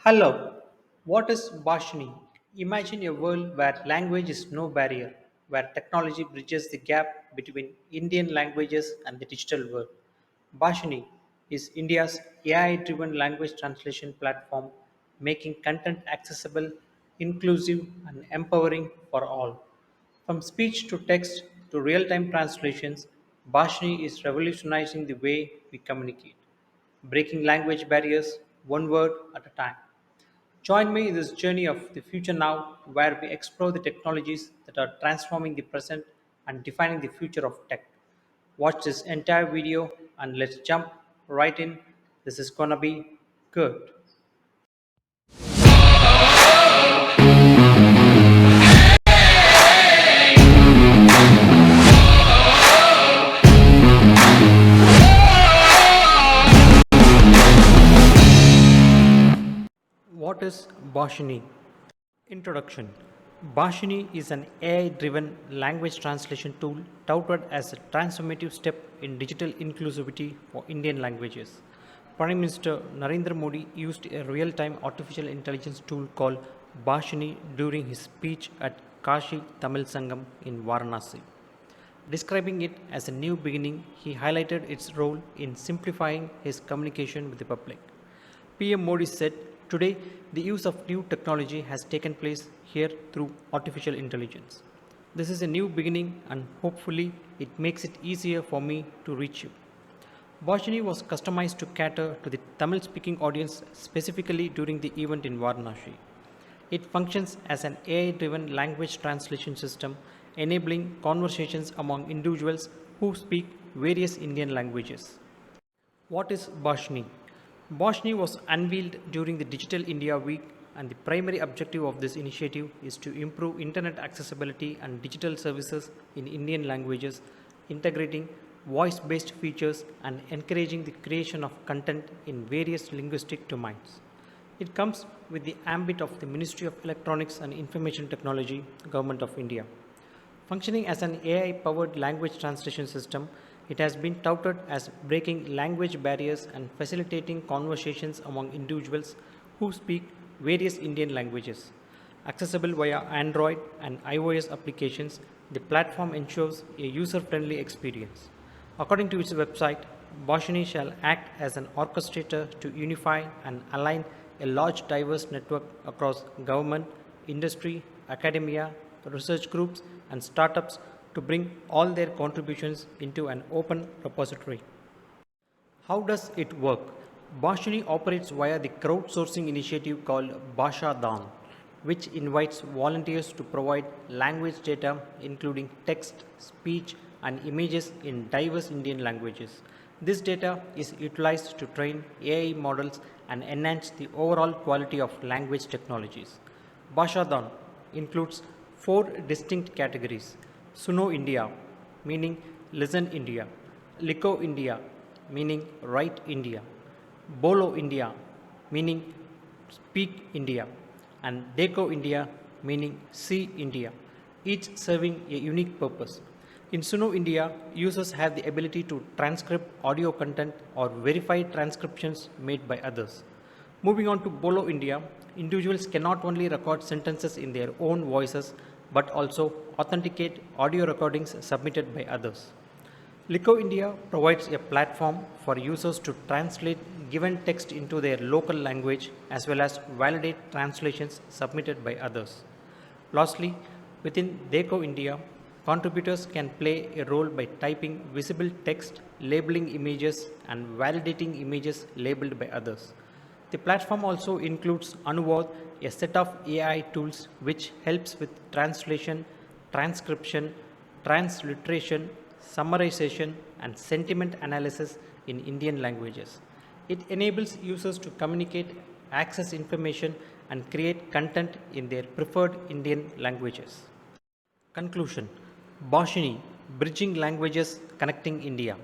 Hello, what is Bhashini? Imagine a world where language is no barrier, where technology bridges the gap between Indian languages and the digital world. Bhashini is India's AI driven language translation platform, making content accessible, inclusive, and empowering for all. From speech to text to real time translations, Bhashini is revolutionizing the way we communicate, breaking language barriers one word at a time. Join me in this journey of the future now, where we explore the technologies that are transforming the present and defining the future of tech. Watch this entire video and let's jump right in. This is gonna be good. What is Bhashini? Introduction. Bhashini is an AI driven language translation tool touted as a transformative step in digital inclusivity for Indian languages. Prime Minister Narendra Modi used a real time artificial intelligence tool called Bhashini during his speech at Kashi Tamil Sangam in Varanasi. Describing it as a new beginning, he highlighted its role in simplifying his communication with the public. PM Modi said, "Today, the use of new technology has taken place here through artificial intelligence. This is a new beginning, and hopefully, it makes it easier for me to reach you." Bhashini was customized to cater to the Tamil speaking audience specifically during the event in Varanasi. It functions as an AI driven language translation system, enabling conversations among individuals who speak various Indian languages. What is Bhashni? Bhashni was unveiled during the Digital India Week, and the primary objective of this initiative is to improve internet accessibility and digital services in Indian languages, integrating voice based features and encouraging the creation of content in various linguistic domains. It comes with the ambit of the Ministry of Electronics and Information Technology, Government of India. Functioning as an AI powered language translation system, it has been touted as breaking language barriers and facilitating conversations among individuals who speak various Indian languages. Accessible via Android and iOS applications, the platform ensures a user friendly experience. According to its website, Bhashini shall act as an orchestrator to unify and align a large diverse network across government, industry, academia, research groups, and startups to bring all their contributions into an open repository. How does it work? Bhashini operates via the crowdsourcing initiative called Bhasha Dan, which invites volunteers to provide language data including text, speech, and images in diverse Indian languages. This data is utilized to train AI models and enhance the overall quality of language technologies. Bhashadan includes four distinct categories: Suno India, meaning listen India; Liko India, meaning write India; Bolo India, meaning speak India; and Deco India, meaning see India, each serving a unique purpose. In Suno India, users have the ability to transcribe audio content or verify transcriptions made by others. Moving on to Bolo India, individuals can not only record sentences in their own voices but also authenticate audio recordings submitted by others. Lico India provides a platform for users to translate given text into their local language as well as validate translations submitted by others. Lastly, within Deco India, contributors can play a role by typing visible text, labeling images, and validating images labeled by others. The platform also includes Anuvad, a set of AI tools which helps with translation, transcription, transliteration, summarization, and sentiment analysis in Indian languages. It enables users to communicate, access information, and create content in their preferred Indian languages. Conclusion. Bhashini, bridging languages connecting India.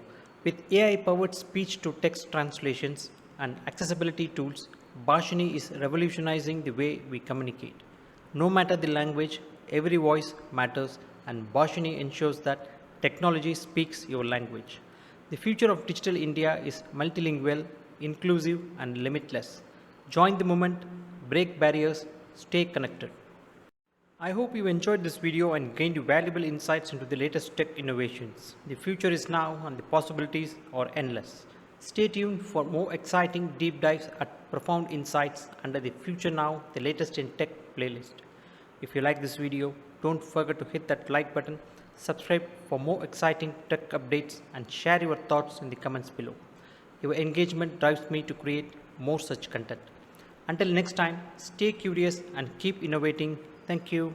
With AI powered speech to text translations and accessibility tools, Bhashini is revolutionizing the way we communicate. No matter the language, every voice matters, and Bhashini ensures that technology speaks your language. The future of digital India is multilingual, inclusive, and limitless. Join the movement, break barriers, stay connected. I hope you enjoyed this video and gained valuable insights into the latest tech innovations. The future is now and the possibilities are endless. Stay tuned for more exciting deep dives at profound insights under the Future Now, the latest in tech playlist. If you like this video, don't forget to hit that like button, subscribe for more exciting tech updates, and share your thoughts in the comments below. Your engagement drives me to create more such content. Until next time, stay curious and keep innovating. Thank you.